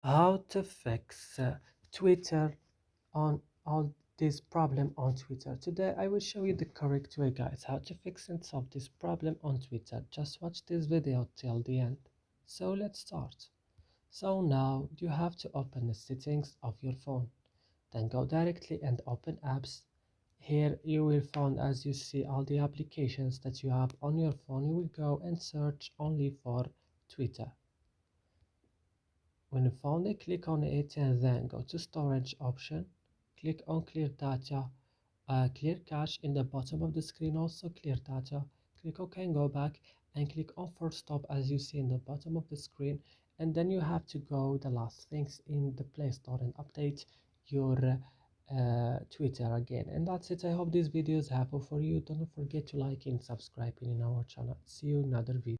How to fix Twitter on all this problem on Twitter. Today I will show you the correct way, guys, how to fix and solve this problem on Twitter. Just watch this video till the end. So let's start. So now you have to open the settings of your phone, then go directly and open apps. Here you will find, as you see, all the applications that you have on your phone. You will go and search only for Twitter. When you found it, click on it and then go to storage option. Click on clear data, clear cache in the bottom of the screen, also clear data. Click OK and go back and click on force stop as you see in the bottom of the screen. And then you have to go the last things in the Play Store and update your Twitter again. And that's it. I hope this video is helpful for you. Don't forget to like and subscribe in our channel. See you in another video.